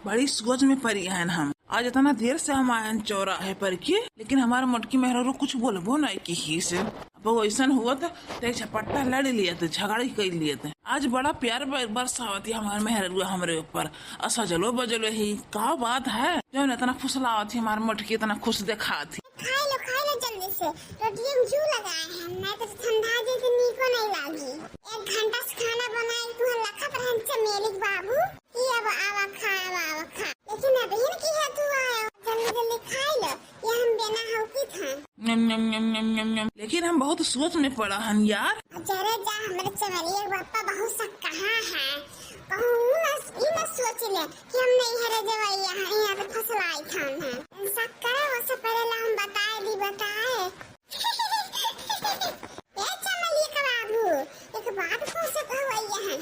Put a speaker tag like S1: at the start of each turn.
S1: बड़ी सोच में पड़ी है हम। आज इतना देर से हम आए चौराहे पर के, लेकिन हमारे मोटकी मेहरा कुछ बोलबो नहीं की ही से। अब वैसा हुआ था तो एक झपट्टा लड़ लिए थे, झगड़ा कर लिए थे। आज बड़ा प्यार बरसावती हमारे मेहरा हमारे ऊपर, सजलो बजलो ही का बात है जो इतना फुसलावती हमारे मोटकी इतना खुश देखा थी।
S2: खा लो जल्दी से, रोटी हम जू लगाए हैं, नहीं तो ठंडा जैसे नीको नहीं लागी। 1 घंटा से खाना बनाए तू लखत रहन चमेलिक बाबू कि अब आवा खा। लेकिन अभी न की है तू आयो, जल्दी खा लो, ये हम बिना हो की था।
S1: नम। लेकिन हम बहुत सोच में पड़ा हन यार।
S2: जरे जा हमारे चमेलिया बापा बहुत सा कहाँ है, कहूँ न सोच ले कि हम नहीं हरे जवाई यहाँ तो फसलाई था।